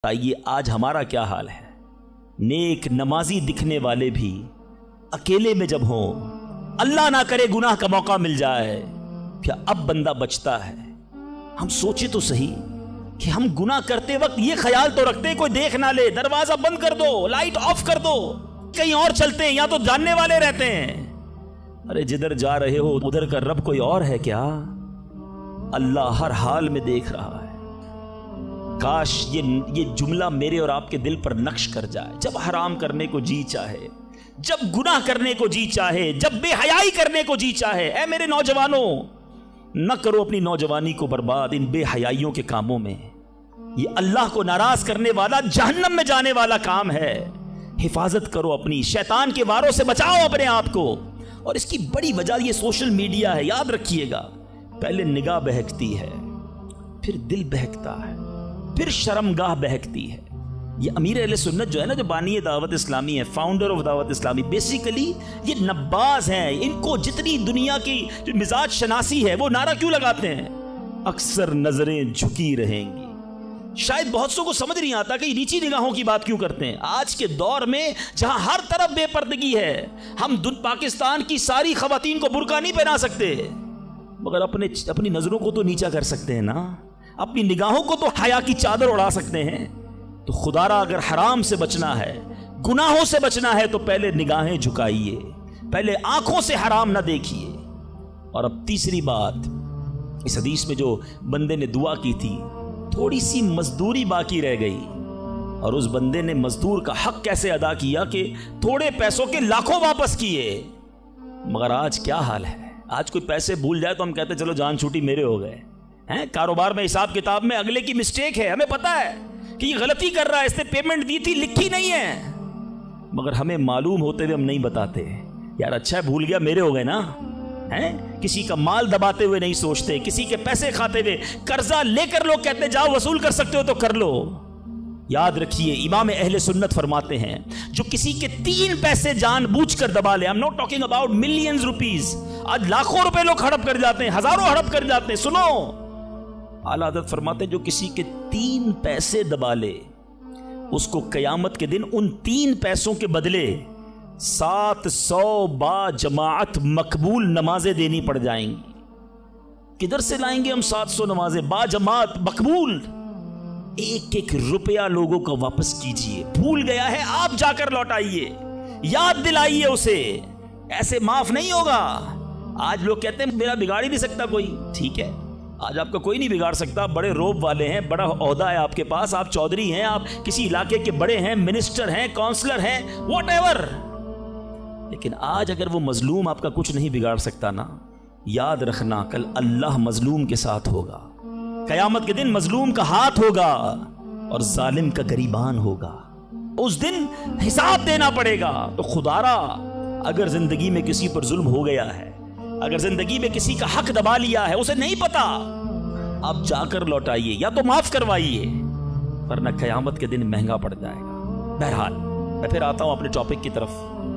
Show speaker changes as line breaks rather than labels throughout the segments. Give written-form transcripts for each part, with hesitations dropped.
آئیے آج ہمارا کیا حال ہے۔ نیک نمازی دکھنے والے بھی اکیلے میں جب ہوں، اللہ نہ کرے گناہ کا موقع مل جائے، کیا اب بندہ بچتا ہے؟ ہم سوچے تو صحیح کہ ہم گناہ کرتے وقت یہ خیال تو رکھتے کوئی دیکھ نہ لے، دروازہ بند کر دو، لائٹ آف کر دو، کہیں اور چلتے ہیں، یا تو جاننے والے رہتے ہیں۔ ارے جدھر جا رہے ہو ادھر کا رب کوئی اور ہے کیا؟ اللہ ہر حال میں دیکھ رہا ہے۔ کاش یہ جملہ میرے اور آپ کے دل پر نقش کر جائے۔ جب حرام کرنے کو جی چاہے، جب گناہ کرنے کو جی چاہے، جب بے حیائی کرنے کو جی چاہے، اے میرے نوجوانوں، نہ کرو اپنی نوجوانی کو برباد ان بے حیائیوں کے کاموں میں۔ یہ اللہ کو ناراض کرنے والا، جہنم میں جانے والا کام ہے۔ حفاظت کرو اپنی، شیطان کے واروں سے بچاؤ اپنے آپ کو۔ اور اس کی بڑی وجہ یہ سوشل میڈیا ہے، یاد رکھیے گا۔ پہلے نگاہ بہکتی ہے، پھر دل بہکتا ہے، پھر شرمگاہ بہکتی ہے۔ یہ امیر اہل سنت جو ہے نا، جو بانی دعوت اسلامی ہے، فاؤنڈر آف دعوت اسلامی، بیسیکلی یہ نباز ہیں۔ ان کو جتنی دنیا کی جو مزاج شناسی ہے وہ نعرہ کیوں لگاتے ہیں؟ اکثر نظریں جھکی رہیں گی۔ شاید بہت سو کو سمجھ نہیں آتا کہ یہ نیچی نگاہوں کی بات کیوں کرتے ہیں۔ آج کے دور میں جہاں ہر طرف بے پردگی ہے، ہم پاکستان کی ساری خواتین کو برقع نہیں پہنا سکتے، مگر اپنی نظروں کو تو نیچا کر سکتے ہیں نا، اپنی نگاہوں کو تو حیا کی چادر اڑا سکتے ہیں۔ تو خدا را اگر حرام سے بچنا ہے، گناہوں سے بچنا ہے، تو پہلے نگاہیں جھکائیے، پہلے آنکھوں سے حرام نہ دیکھیے۔ اور اب تیسری بات، اس حدیث میں جو بندے نے دعا کی تھی، تھوڑی سی مزدوری باقی رہ گئی، اور اس بندے نے مزدور کا حق کیسے ادا کیا کہ تھوڑے پیسوں کے لاکھوں واپس کیے۔ مگر آج کیا حال ہے؟ آج کوئی پیسے بھول جائے تو ہم کہتے چلو جان چھوٹی میرے ہو گئے ہیں۔ کاروبار میں، حساب کتاب میں اگلے کی مسٹیک ہے، ہمیں پتا ہے کہ یہ غلطی کر رہا ہے، اس نے پیمنٹ دی تھی، لکھی نہیں ہے، مگر ہمیں معلوم ہوتے ہوئے ہم نہیں بتاتے۔ یار اچھا ہے، بھول گیا، میرے ہو گئے نا۔ کسی کا مال دباتے ہوئے نہیں سوچتے، کسی کے پیسے کھاتے ہوئے، قرضہ لے کر لوگ کہتے جاؤ وصول کر سکتے ہو تو کر لو۔ یاد رکھیے، امام اہل سنت فرماتے ہیں، جو کسی کے 3 پیسے جان بوجھ کر دبا لے، I'm not talking about millions rupees، آج لاکھوں روپے لوگ ہڑپ کر جاتے ہیں، ہزاروں ہڑپ کر جاتے ہیں۔ سنو، اعلیٰ حضرت فرماتے ہیں جو کسی کے 3 پیسے دبا لے، اس کو قیامت کے دن ان 3 پیسوں کے بدلے 700 با جماعت مقبول نمازیں دینی پڑ جائیں گی۔ کدھر سے لائیں گے ہم 700 نمازیں با جماعت مقبول؟ ایک ایک روپیہ لوگوں کو واپس کیجئے۔ بھول گیا ہے، آپ جا کر لوٹائیے، یاد دلائیے اسے، ایسے معاف نہیں ہوگا۔ آج لوگ کہتے ہیں میرا بگاڑ ہی نہیں سکتا کوئی۔ ٹھیک ہے، آج آپ کا کوئی نہیں بگاڑ سکتا، بڑے روب والے ہیں، بڑا عہدہ ہے آپ کے پاس، آپ چودھری ہیں، آپ کسی علاقے کے بڑے ہیں، منسٹر ہیں، کونسلر ہیں، واٹ ایور، لیکن آج اگر وہ مظلوم آپ کا کچھ نہیں بگاڑ سکتا نا، یاد رکھنا کل اللہ مظلوم کے ساتھ ہوگا۔ قیامت کے دن مظلوم کا ہاتھ ہوگا اور ظالم کا گریبان ہوگا۔ اس دن حساب دینا پڑے گا۔ تو خدا را اگر زندگی میں کسی پر ظلم ہو گیا ہے، اگر زندگی میں کسی کا حق دبا لیا ہے، اسے نہیں پتا، اب جا کر لوٹائیے یا تو معاف کروائیے، ورنہ قیامت کے دن مہنگا پڑ جائے گا۔ بہرحال میں پھر آتا ہوں اپنے ٹاپک کی طرف،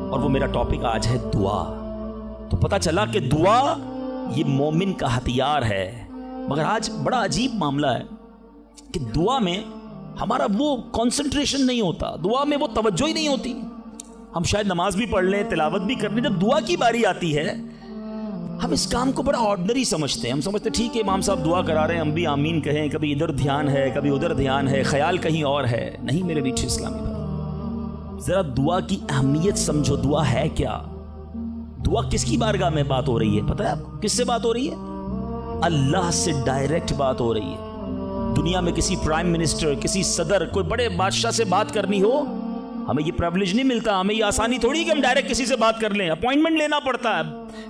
اور وہ میرا ٹاپک آج ہے دعا۔ تو پتہ چلا کہ دعا یہ مومن کا ہتھیار ہے، مگر آج بڑا عجیب معاملہ ہے کہ دعا میں ہمارا وہ کنسنٹریشن نہیں ہوتا، دعا میں وہ توجہ ہی نہیں ہوتی۔ ہم شاید نماز بھی پڑھ لیں، تلاوت بھی کر لیں، جب دعا کی باری آتی ہے ہم اس کام کو بڑا آرڈنری سمجھتے ہیں۔ ہم سمجھتے ٹھیک ہے امام صاحب دعا کرا رہے ہیں، ہم بھی آمین کہیں، کبھی ادھر دھیان ہے، کبھی ادھر دھیان ہے، خیال کہیں اور ہے۔ نہیں میرے میٹھے اسلامی بھائی، ذرا دعا کی اہمیت سمجھو۔ دعا ہے کیا؟ دعا کس کی بارگاہ میں بات ہو رہی ہے؟ پتہ ہے آپ کو کس سے بات ہو رہی ہے؟ اللہ سے ڈائریکٹ بات ہو رہی ہے۔ دنیا میں کسی پرائم منسٹر، کسی صدر، کوئی بڑے بادشاہ سے بات کرنی ہو، ہمیں یہ پریویلیج نہیں ملتا، ہمیں یہ آسانی تھوڑی کہ ہم ڈائریکٹ کسی سے بات کر لیں، اپوائنٹمنٹ لینا پڑتا ہے،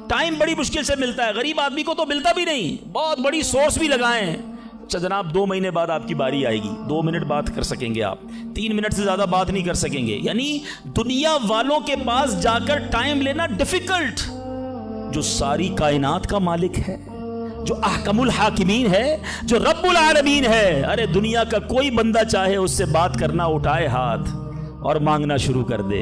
ٹائم بڑی مشکل سے ملتا ہے، غریب آدمی کو تو ملتا بھی نہیں، بہت بڑی سورس بھی لگائیں۔ اچھا جناب 2 مہینے بعد آپ کی باری آئے گی، 2 منٹ بات کر سکیں گے آپ، 3 منٹ سے زیادہ بات نہیں کر سکیں گے، یعنی دنیا والوں کے پاس جا کر ٹائم لینا ڈیفیکلٹ۔ جو ساری کائنات کا مالک ہے، جو احکم الحاکمین ہے، جو رب العالمین ہے، ارے دنیا کا کوئی بندہ چاہے اس سے بات کرنا، اٹھائے ہاتھ اور مانگنا شروع کر دے،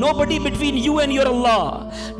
nobody between you and your Allah।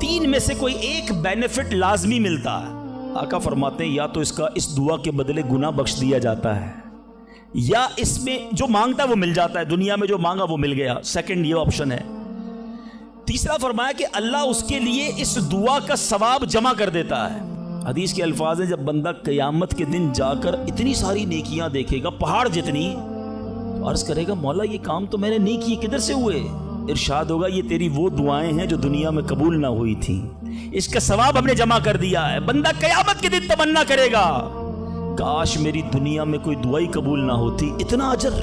3 میں سے کوئی ایک بینیفٹ لازمی ملتا ہے. آقا فرماتے ہیں یا تو اس کا اس دعا کے بدلے گناہ بخش دیا جاتا ہے, یا اس میں جو مانگتا ہے وہ مل جاتا ہے, دنیا میں جو مانگا وہ مل گیا. سیکنڈ یہ آپشن ہے. تیسرا فرمایا کہ اللہ اس کے لیے اس دعا کا ثواب جمع کر دیتا ہے. حدیث کے الفاظ ہیں جب بندہ قیامت کے دن جا کر اتنی ساری نیکیاں دیکھے گا, پہاڑ جتنی, تو عرض کرے گا مولا یہ کام تو میں نے نہیں کیے, کدھر سے ہوئے؟ ارشاد ہوگا یہ تیری وہ دعائیں ہیں جو دنیا میں قبول نہ ہوئی تھیں, اس کا ثواب ہم نے جمع کر دیا ہے. بندہ قیامت کے دن تمنا کرے گا کاش میری دنیا میں کوئی دعا ہی قبول نہ ہوتی, اتنا اجر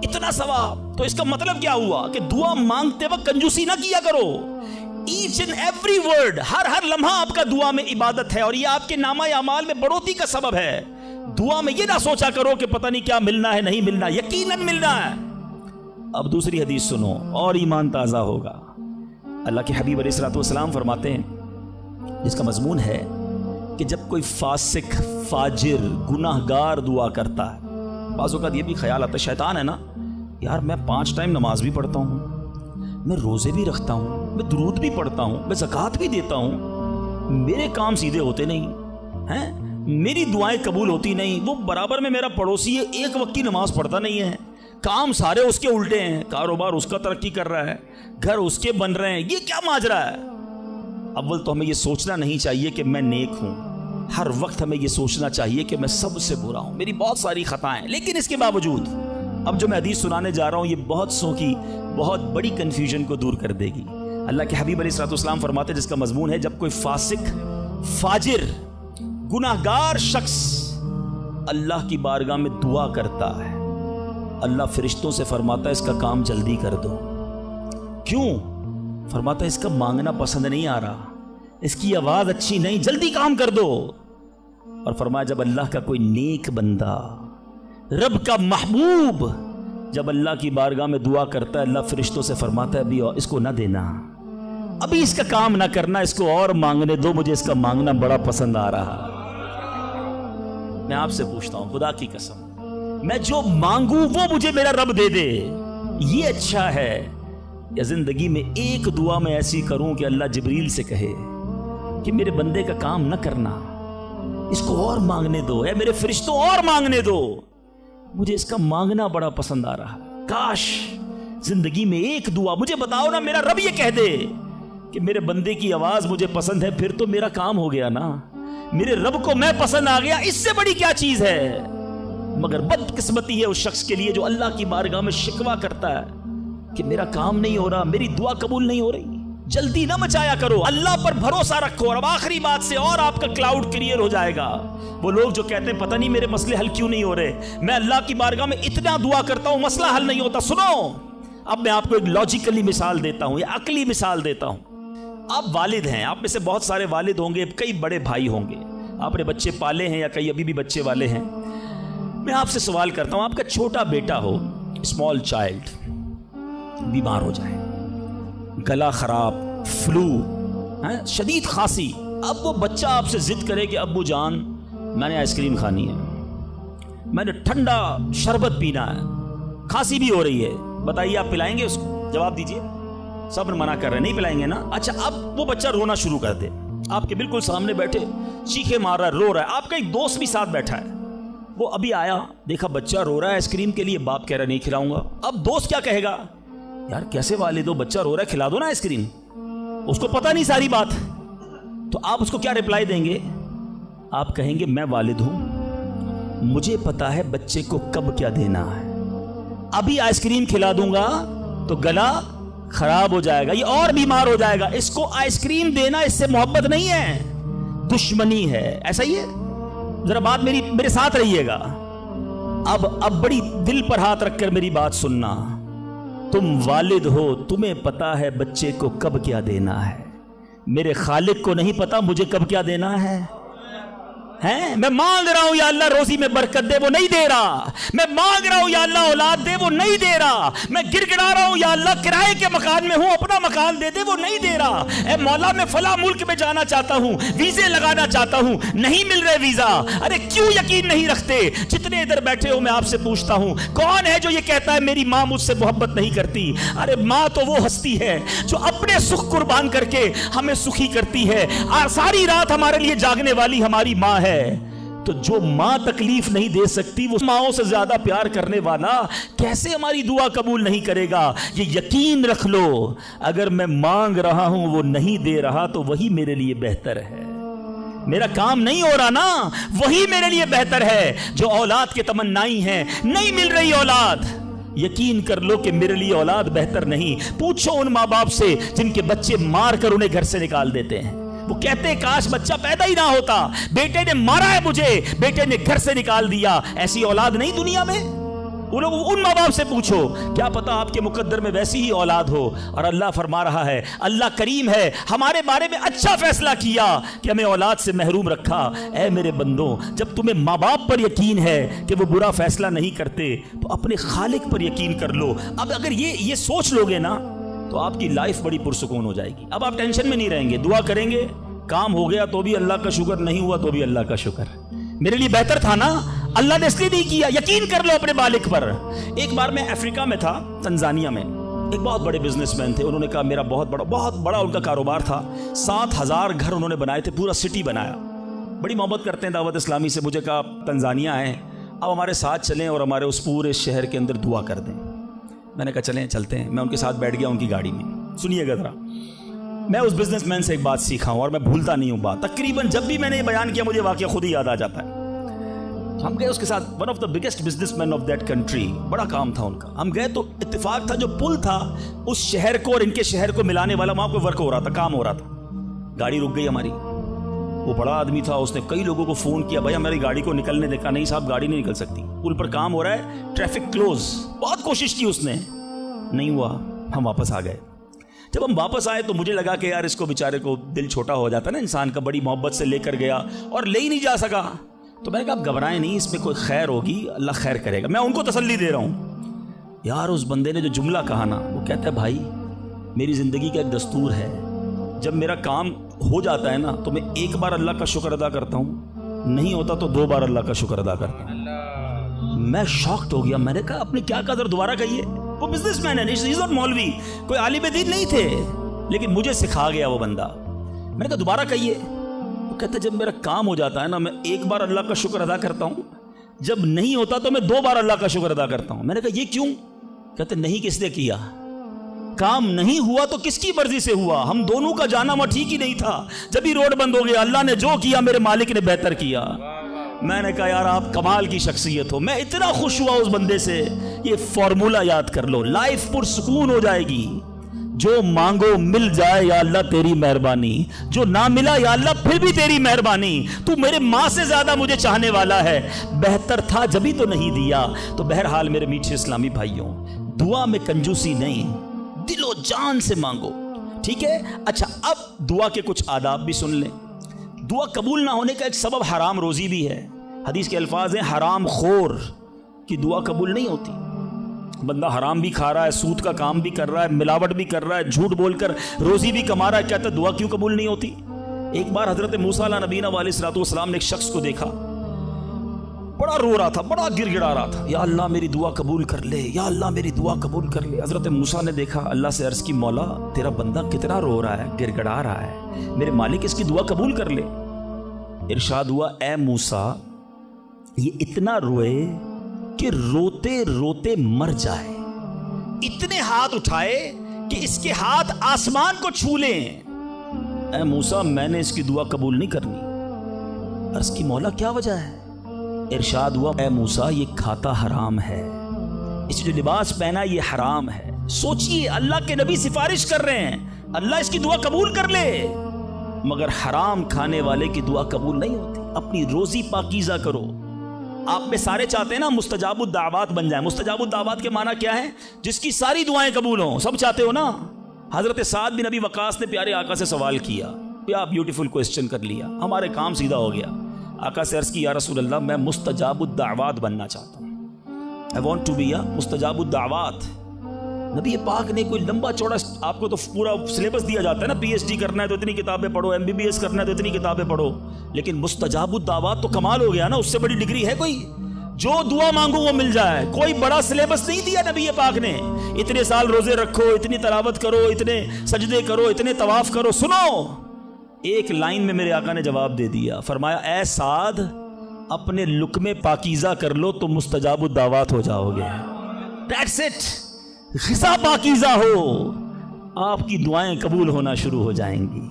اتنا ثواب. تو اس کا مطلب کیا ہوا کہ دعا مانگتے وقت کنجوسی نہ کیا کرو. ایچ اینڈ ایوری ورڈ, ہر لمحہ آپ کا دعا میں عبادت ہے, اور یہ آپ کے نامہ اعمال میں بڑھوتری کا سبب ہے. دعا میں یہ نہ سوچا کرو کہ پتہ نہیں کیا ملنا ہے نہیں ملنا, یقیناً ملنا ہے. اب دوسری حدیث سنو اور ایمان تازہ ہوگا. اللہ کے حبیب علیہ الصلوۃ والسلام فرماتے ہیں جس کا مضمون ہے کہ جب کوئی فاسق, فاجر, گناہ گار دعا کرتا ہے, بعض اوقات یہ بھی خیال آتا ہے شیطان ہے نا یار میں 5 ٹائم نماز بھی پڑھتا ہوں, میں روزے بھی رکھتا ہوں, میں درود بھی پڑھتا ہوں, میں زکوٰۃ بھی دیتا ہوں, میرے کام سیدھے ہوتے نہیں ہیں, میری دعائیں قبول ہوتی نہیں. وہ برابر میں میرا پڑوسی ہے, ایک وقت کی نماز پڑھتا نہیں ہے, کام سارے اس کے الٹے ہیں, کاروبار اس کا ترقی کر رہا ہے, گھر اس کے بن رہے ہیں, یہ کیا ماجرا ہے؟ اول تو ہمیں یہ سوچنا نہیں چاہیے کہ میں نیک ہوں, ہر وقت ہمیں یہ سوچنا چاہیے کہ میں سب سے برا ہوں, میری بہت ساری خطائیں. لیکن اس کے باوجود اب جو میں حدیث سنانے جا رہا ہوں یہ بہت سو کی بہت بڑی کنفیوژن کو دور کر دے گی. اللہ کے حبیب علیہ الصلوۃ والسلام فرماتے ہیں جس کا مضمون ہے جب کوئی فاسق, فاجر, گناہ گار شخص اللہ کی بارگاہ میں دعا کرتا ہے, اللہ فرشتوں سے فرماتا ہے اس کا کام جلدی کر دو. کیوں؟ فرماتا ہے اس کا مانگنا پسند نہیں آ رہا, اس کی آواز اچھی نہیں, جلدی کام کر دو. اور فرمایا جب اللہ کا کوئی نیک بندہ, رب کا محبوب جب اللہ کی بارگاہ میں دعا کرتا ہے, اللہ فرشتوں سے فرماتا ہے ابھی اس کو نہ دینا, ابھی اس کا کام نہ کرنا, اس کو اور مانگنے دو, مجھے اس کا مانگنا بڑا پسند آ رہا. میں آپ سے پوچھتا ہوں خدا کی قسم, میں جو مانگوں وہ مجھے میرا رب دے دے, یہ اچھا ہے یا زندگی میں ایک دعا میں ایسی کروں کہ اللہ جبریل سے کہے کہ میرے بندے کا کام نہ کرنا, اس کو اور مانگنے دو, اے میرے فرشتوں اور مانگنے دو, مجھے اس کا مانگنا بڑا پسند آ رہا. کاش زندگی میں ایک دعا, مجھے بتاؤ نا میرا رب یہ کہہ دے کہ میرے بندے کی آواز مجھے پسند ہے, پھر تو میرا کام ہو گیا نا, میرے رب کو میں پسند آ گیا, اس سے بڑی کیا چیز ہے. مگر بدقسمتی ہے اس شخص کے لیے جو اللہ کی بارگاہ میں شکوہ کرتا ہے کہ میرا کام نہیں ہو رہا, میری دعا قبول نہیں ہو رہی. جلدی نہ مچایا کرو, اللہ پر بھروسہ رکھو. اور اب آخری بات سے اور آپ کا کلاؤڈ کلیئر ہو جائے گا. وہ لوگ جو کہتے ہیں پتہ نہیں میرے مسئلے حل کیوں نہیں ہو رہے, میں اللہ کی بارگاہ میں اتنا دعا کرتا ہوں مسئلہ حل نہیں ہوتا. سنو, اب میں آپ کو ایک لاجیکلی مثال دیتا ہوں یا عقلی مثال دیتا ہوں. آپ والد ہیں, آپ میں سے بہت سارے والد ہوں گے, کئی بڑے بھائی ہوں گے, آپ نے بچے پالے ہیں یا کئی ابھی بھی بچے والے ہیں. میں آپ سے سوال کرتا ہوں, آپ کا چھوٹا بیٹا ہو, اسمال چائلڈ, بیمار ہو جائے, گلا خراب, فلو, شدید کھانسی, اب وہ بچہ آپ سے ضد کرے کہ ابو جان میں نے آئس کریم کھانی ہے, میں نے ٹھنڈا شربت پینا ہے, کھانسی بھی ہو رہی ہے, بتائیے آپ پلائیں گے اس کو؟ جواب دیجئے. سب منع کر رہے ہیں, نہیں پلائیں گے نا. اچھا اب وہ بچہ رونا شروع کر دے, آپ کے بالکل سامنے بیٹھے چیخے مار رہا ہے, رو رہا ہے, آپ کا ایک دوست بھی ساتھ بیٹھا ہے, وہ ابھی آیا, دیکھا بچہ رو رہا ہے آئس کریم کے لیے, باپ کہہ رہا نہیں کھلاؤں گا. اب دوست کیا کہے گا, یار کیسے والد ہو, بچہ رو رہا ہے کھلا دو نا آئس کریم. اس کو پتہ نہیں ساری بات, تو آپ اس کو کیا رپلائی دیں گے؟ آپ کہیں گے میں والد ہوں, مجھے پتا ہے بچے کو کب کیا دینا ہے, ابھی آئس کریم کھلا دوں گا تو گلا خراب ہو جائے گا, یہ اور بیمار ہو جائے گا. اس کو آئس کریم دینا اس سے محبت نہیں ہے, دشمنی ہے. ایسا ہی ہے, ذرا بات میرے ساتھ رہیے گا. اب بڑی دل پر ہاتھ رکھ کر میری بات سننا. تم والد ہو, تمہیں پتا ہے بچے کو کب کیا دینا ہے, میرے خالق کو نہیں پتا مجھے کب کیا دینا ہے. میں مانگ رہا ہوں یا اللہ روزی میں برکت دے, وہ نہیں دے رہا. میں مانگ رہا ہوں یا اللہ اولاد دے, وہ نہیں دے رہا. میں گر گڑا رہا ہوں یا اللہ کرائے کے مکان میں ہوں, اپنا مکان دے دے, وہ نہیں دے رہا. اے مولا میں فلاں ملک میں جانا چاہتا ہوں, ویزے لگانا چاہتا ہوں, نہیں مل رہے ویزا. ارے کیوں یقین نہیں رکھتے؟ جتنے ادھر بیٹھے ہو میں آپ سے پوچھتا ہوں, کون ہے جو یہ کہتا ہے میری ماں مجھ سے محبت نہیں کرتی؟ ارے ماں تو وہ ہستی ہے جو اپنے سارے سکھ قربان کر کے ہمیں سخی کرتی ہے، ساری رات ہمارے لیے جاگنے والی ہماری ماں ہے۔ تو جو ماں تکلیف نہیں دے سکتی، وہ ماؤں سے زیادہ پیار کرنے والا کیسے ہماری دعا قبول نہیں کرے گا؟ یہ یقین رکھ لو، اگر میں مانگ رہا ہوں وہ نہیں دے رہا تو وہی میرے لیے بہتر ہے۔ میرا کام نہیں ہو رہا نا، وہی میرے لیے بہتر ہے۔ جو اولاد کے تمنائی ہیں، نہیں مل رہی اولاد، یقین کر لو کہ میرے لیے اولاد بہتر نہیں۔ پوچھو ان ماں باپ سے جن کے بچے مار کر انہیں گھر سے نکال دیتے ہیں، وہ کہتے ہیں کاش بچہ پیدا ہی نہ ہوتا، بیٹے نے مارا ہے مجھے، بیٹے نے گھر سے نکال دیا۔ ایسی اولاد نہیں دنیا میں؟ ان ماں باپ سے پوچھو، کیا پتا آپ کے مقدر میں ویسی ہی اولاد ہو۔ اور اللہ فرما رہا ہے، اللہ کریم ہے، ہمارے بارے میں اچھا فیصلہ کیا کہ ہمیں اولاد سے محروم رکھا۔ اے میرے بندوں، جب تمہیں ماں باپ پر یقین ہے کہ وہ برا فیصلہ نہیں کرتے، تو اپنے خالق پر یقین کر لو۔ اب اگر یہ سوچ لوگے نا، تو آپ کی لائف بڑی پرسکون ہو جائے گی۔ اب آپ ٹینشن میں نہیں رہیں گے، دعا کریں گے، کام ہو گیا تو بھی اللہ کا شکر، نہیں ہوا تو بھی اللہ کا شکر، میرے لیے بہتر تھا نا، اللہ نے اس لیے نہیں کیا۔ یقین کر لو اپنے مالک پر۔ ایک بار میں افریقہ میں تھا، تنزانیہ میں، ایک بہت بڑے بزنس مین تھے، انہوں نے کہا میرا بہت بڑا ان کا کاروبار تھا، 7,000 گھر انہوں نے بنائے تھے، پورا سٹی بنایا، بڑی محبت کرتے ہیں دعوت اسلامی سے۔ مجھے کہا تنزانیہ آئے ہیں، اب ہمارے ساتھ چلیں اور ہمارے اس پورے شہر کے اندر دعا کر دیں۔ میں نے کہا چلیں، چلتے ہیں۔ میں ان کے ساتھ بیٹھ گیا ان کی گاڑی میں۔ سنیے گا ذرا، میں اس بزنس مین سے ایک بات سیکھا ہوں اور میں بھولتا نہیں ہوں بات، تقریباً جب بھی میں نے یہ بیان کیا مجھے واقعہ خود ہی یاد آ جاتا ہے۔ ہم گئے اس کے ساتھ، one of the biggest business man of that country, بڑا کام تھا ان کا۔ ہم گئے تو اتفاق تھا جو پل تھا اس شہر کو اور ان کے شہر کو ملانے والا، وہاں کوئی ورک ہو رہا تھا، کام ہو رہا تھا۔ گاڑی رک گئی ہماری، وہ بڑا آدمی تھا، اس نے کئی لوگوں کو فون کیا، بھائی ہماری گاڑی کو نکلنے دیکھا، نہیں صاحب گاڑی نہیں نکل سکتی، پل پر کام ہو رہا ہے، ٹریفک کلوز۔ بہت کوشش کی اس نے، نہیں ہوا، ہم واپس آ گئے۔ جب ہم واپس آئے تو مجھے لگا کہ یار اس کو بیچارے کو دل چھوٹا ہو جاتا ہے نا انسان کا، بڑی محبت سے لے کر گیا اور لے ہی نہیں جا سکا۔ تو میں نے کہا آپ گھبرائیں نہیں، اس میں کوئی خیر ہوگی، اللہ خیر کرے گا۔ میں ان کو تسلی دے رہا ہوں۔ یار اس بندے نے جو جملہ کہا نا، وہ کہتا ہے بھائی میری زندگی کا ایک دستور ہے، جب میرا کام ہو جاتا ہے نا تو میں ایک بار اللہ کا شکر ادا کرتا ہوں، نہیں ہوتا تو 2 بار اللہ کا شکر ادا کرتا ہوں۔ میں شاکڈ ہو گیا، میں نے کہا آپ نے کیا کہا، ذرا دوبارہ کہیے۔ وہ بزنس مین ہے، he's not مولوی، کوئی عالم دین نہیں تھے، لیکن مجھے سکھا گیا وہ بندہ۔ میں نے کہا دوبارہ کہیے۔ وہ کہتا ہے جب میرا کام ہو جاتا ہے نا، میں ایک بار اللہ کا شکر ادا کرتا ہوں، جب نہیں ہوتا تو میں 2 بار اللہ کا شکر ادا کرتا ہوں۔ میں نے کہا یہ کیوں؟ کہتے نہیں کس نے کیا، کام نہیں ہوا تو کس کی مرضی سے ہوا، ہم دونوں کا جانا وہاں ٹھیک ہی نہیں تھا، جب ہی روڈ بند ہو گیا، اللہ نے جو کیا میرے مالک نے بہتر کیا۔ میں نے کہا یار آپ کمال کی شخصیت ہو، میں اتنا خوش ہوا اس بندے سے۔ یہ فارمولہ یاد کر لو، لائف پرسکون ہو جائے گی۔ جو مانگو مل جائے یا اللہ تیری مہربانی، جو نہ ملا یا اللہ پھر بھی تیری مہربانی، تو میرے ماں سے زیادہ مجھے چاہنے والا ہے، بہتر تھا جبھی تو نہیں دیا۔ تو بہرحال میرے میٹھے اسلامی بھائیوں، دعا میں کنجوسی نہیں، دل و جان سے مانگو، ٹھیک ہے؟ اچھا اب دعا کے کچھ آداب بھی سن لیں۔ دعا قبول نہ ہونے کا ایک سبب حرام روزی بھی ہے۔ حدیث کے الفاظ ہیں حرام خور کی دعا قبول نہیں ہوتی۔ بندہ حرام بھی کھا رہا ہے، سود کا کام بھی کر رہا ہے، ملاوٹ بھی کر رہا ہے، جھوٹ بول کر روزی بھی کما رہا ہے، کہتا ہے دعا کیوں قبول نہیں ہوتی؟ ایک بار حضرت موسیٰ علیہ نبینا علیہ الصلوۃ والسلام نے ایک شخص کو دیکھا، بڑا رو رہا تھا، بڑا گر گڑا رہا تھا، یا اللہ میری دعا قبول کر لے، یا اللہ میری دعا قبول کر لے۔ حضرت موسیٰ نے دیکھا، اللہ سے عرض کی مولا تیرا بندہ کتنا رو رہا ہے، گر گڑا رہا ہے، میرے مالک اس کی دعا قبول کر لے۔ ارشاد ہوا اے موسیٰ یہ اتنا روئے کہ روتے روتے مر جائے، اتنے ہاتھ اٹھائے کہ اس کے ہاتھ آسمان کو چھو لیں۔ اے موسیٰ میں نے اس کی دعا قبول نہیں کرنی۔ عرض کی مولا کیا وجہ ہے؟ ارشاد ہوا اے موسیٰ یہ کھاتا حرام ہے، اس جو لباس پہنا یہ حرام ہے۔ سوچئے اللہ کے نبی سفارش کر رہے ہیں اللہ اس کی دعا قبول کر لے، مگر حرام کھانے والے کی دعا قبول نہیں ہوتی۔ اپنی روزی پاکیزہ کرو۔ آپ میں سارے چاہتے ہیں نا مستجاب الدعوات بن جائیں۔ مستجاب الدعوات کے معنی کیا ہے؟ جس کی ساری دعائیں قبول ہوں، سب چاہتے ہو نا؟ حضرت سعد بن ابی وقاص نے پیارے آقا سے سوال کیا، کیا بیوٹیفل کوسچن کر لیا، ہمارے کام سیدھا ہو گیا۔ آقا سے عرض کی یا رسول اللہ میں مستجاب الدعوات بننا چاہتا ہوں، I want to be مستجاب الدعوات۔ نبی پاک نے کوئی لمبا چوڑا، آپ کو تو پورا سلیبس دیا جاتا ہے نا، پی ایچ ڈی کرنا ہے تو اتنی کتابیں پڑھو، ایم بی بی ایس کرنا ہے تو اتنی کتابیں پڑھو، لیکن مستجاب الدعوات تو کمال ہو گیا نا، اس سے بڑی ڈگری ہے کوئی؟ جو دعا مانگو وہ مل جائے. کوئی بڑا سلیبس نہیں دیا نبی پاک نے, اتنے سال روزے رکھو, اتنی تلاوت کرو, اتنے سجدے کرو, اتنے طواف کرو. سنو, ایک لائن میں میرے آقا نے جواب دے دیا. فرمایا اے سعد, اپنے لقمے پاکیزہ کر لو تو مستجاب الدعوات ہو جاؤ گے. That's it. غذا پاکیزہ ہو, آپ کی دعائیں قبول ہونا شروع ہو جائیں گی.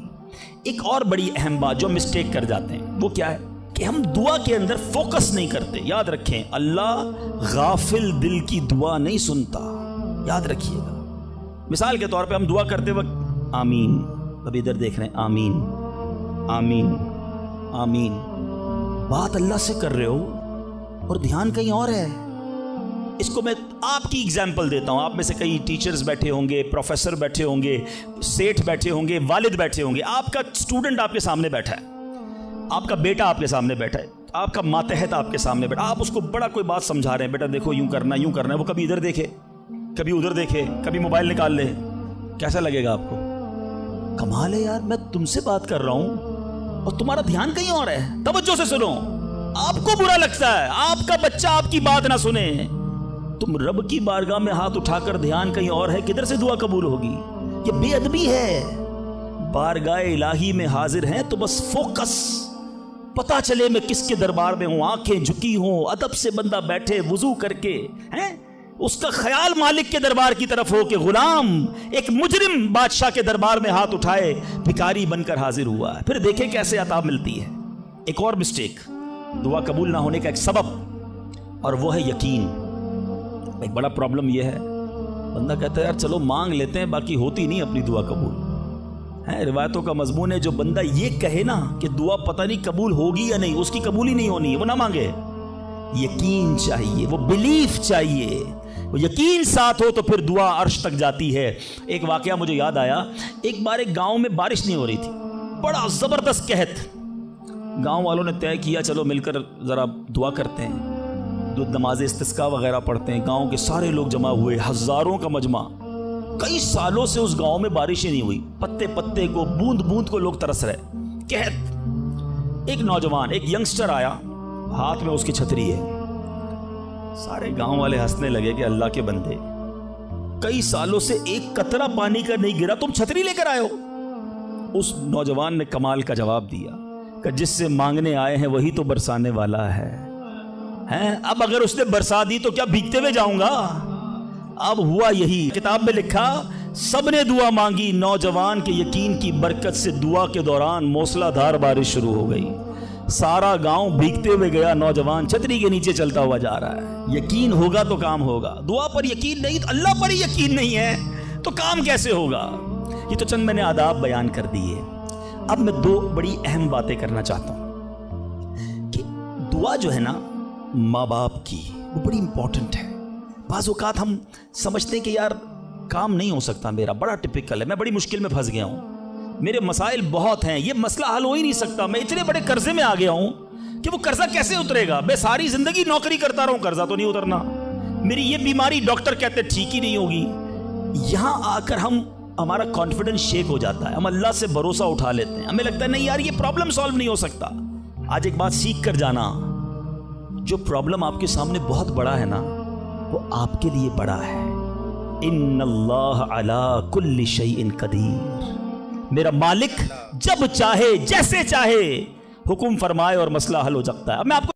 ایک اور بڑی اہم بات جو مسٹیک کر جاتے ہیں وہ کیا ہے کہ ہم دعا کے اندر فوکس نہیں کرتے. یاد رکھیں, اللہ غافل دل کی دعا نہیں سنتا, یاد رکھیے گا. مثال کے طور پہ ہم دعا کرتے وقت آمین, ابھی ادھر دیکھ رہے ہیں, آمین آمین آمین, بات اللہ سے کر رہے ہو اور دھیان کہیں اور ہے. اس کو میں آپ کی اگزامپل دیتا ہوں. آپ میں سے کئی ٹیچرز بیٹھے ہوں گے, پروفیسر بیٹھے ہوں گے, سیٹھ بیٹھے ہوں گے, والد بیٹھے ہوں گے. آپ کا اسٹوڈنٹ آپ کے سامنے بیٹھا ہے, آپ کا بیٹا آپ کے سامنے بیٹھا ہے, آپ کا ماتحت آپ کے سامنے بیٹھا. آپ اس کو بڑا کوئی بات سمجھا رہے ہیں, بیٹا دیکھو یوں کرنا یوں کرنا ہے. وہ کبھی ادھر دیکھے, کبھی ادھر دیکھے, کبھی موبائل نکال لے. کیسا لگے گا آپ کو؟ کمال ہے یار, میں تم سے بات کر رہا ہوں اور تمہارا دھیان کہیں اور ہے. توجہ سے سنو. آپ کو برا لگتا ہے آپ کا بچہ آپ کی بات نہ سنے. تم رب کی بارگاہ میں ہاتھ اٹھا کر دھیان کہیں اور ہے, کدھر سے دعا قبول ہوگی؟ یہ بے ادبی ہے. بارگاہ الہی میں حاضر ہیں تو بس فوکس, پتا چلے میں کس کے دربار میں ہوں. آنکھیں جھکی ہوں, ادب سے بندہ بیٹھے وضو کر کے, ہیں اس کا خیال مالک کے دربار کی طرف ہو کہ غلام ایک مجرم بادشاہ کے دربار میں ہاتھ اٹھائے, بھکاری بن کر حاضر ہوا ہے. پھر دیکھیں کیسے عطا ملتی ہے. ایک اور مسٹیک, دعا قبول نہ ہونے کا ایک سبب, اور وہ ہے یقین. ایک بڑا پرابلم یہ ہے, بندہ کہتا ہے یار چلو مانگ لیتے ہیں, باقی ہوتی نہیں اپنی دعا قبول. روایتوں کا مضمون ہے جو بندہ یہ کہے نا کہ دعا پتہ نہیں قبول ہوگی یا نہیں, اس کی قبول ہی نہیں ہونی ہے, وہ نہ مانگے. یقین چاہیے, وہ بلیف چاہیے, وہ یقین ساتھ ہو تو پھر دعا عرش تک جاتی ہے. ایک واقعہ مجھے یاد آیا. ایک بار ایک گاؤں میں بارش نہیں ہو رہی تھی, بڑا زبردست قحط. گاؤں والوں نے طے کیا چلو مل کر ذرا دعا کرتے ہیں, نماز استسقاء وغیرہ پڑھتے ہیں. گاؤں کے سارے لوگ جمع ہوئے, ہزاروں کا مجمع. کئی سالوں سے اس گاؤں میں بارش ہی نہیں ہوئی, پتے پتے کو, بوند بوند کو لوگ ترس رہے, قحط. ایک نوجوان, ایک ینگسٹر آیا, ہاتھ میں اس کی چھتری ہے. سارے گاؤں والے ہنسنے لگے کہ اللہ کے بندے, کئی سالوں سے ایک قطرہ پانی کا نہیں گرا, تم چھتری لے کر آئے ہو. اس نوجوان نے کمال کا جواب دیا کہ جس سے مانگنے آئے ہیں وہی تو برسانے والا ہے. اب اگر اس نے برسا دی تو کیا بھیگتے ہوئے جاؤں گا؟ اب ہوا یہی. کتاب میں لکھا سب نے دعا مانگی, نوجوان کے یقین کی برکت سے دعا کے دوران موسلا دھار بارش شروع ہو گئی. سارا گاؤں بھیگتے ہوئے گیا, نوجوان چھتری کے نیچے چلتا ہوا جا رہا ہے. یقین ہوگا تو کام ہوگا. دعا پر یقین نہیں, اللہ پر ہی یقین نہیں ہے تو کام کیسے ہوگا؟ یہ تو چند میں نے آداب بیان کر دیے. اب میں دو بڑی اہم باتیں کرنا چاہتا ہوں کہ دعا جو ہے نا ماں باپ کی, وہ بڑی امپورٹنٹ ہے. بعض اوقات ہم سمجھتے ہیں کہ یار کام نہیں ہو سکتا میرا, بڑا ٹپیکل ہے, میں بڑی مشکل میں پھنس گیا ہوں, میرے مسائل بہت ہیں, یہ مسئلہ حل ہو ہی نہیں سکتا, میں اتنے بڑے قرضے میں آ گیا ہوں کہ وہ قرضہ کیسے اترے گا؟ میں ساری زندگی نوکری کرتا رہوں, قرضہ تو نہیں اترنا, میری یہ بیماری ڈاکٹر کہتے ٹھیک ہی نہیں ہوگی. یہاں آ کر ہمارا کانفیڈنس شیک ہو جاتا ہے, ہم اللہ سے بھروسہ اٹھا لیتے ہیں, ہمیں لگتا ہے نہیں یار یہ پرابلم سالو نہیں ہو سکتا. آج ایک بات سیکھ کر جانا, جو پرابلم آپ کے سامنے بہت بڑا ہے نا وہ آپ کے لیے بڑا ہے. ان اللہ علی کل شیء قدیر, میرا مالک جب چاہے جیسے چاہے حکم فرمائے اور مسئلہ حل ہو سکتا ہے. اب میں آپ کو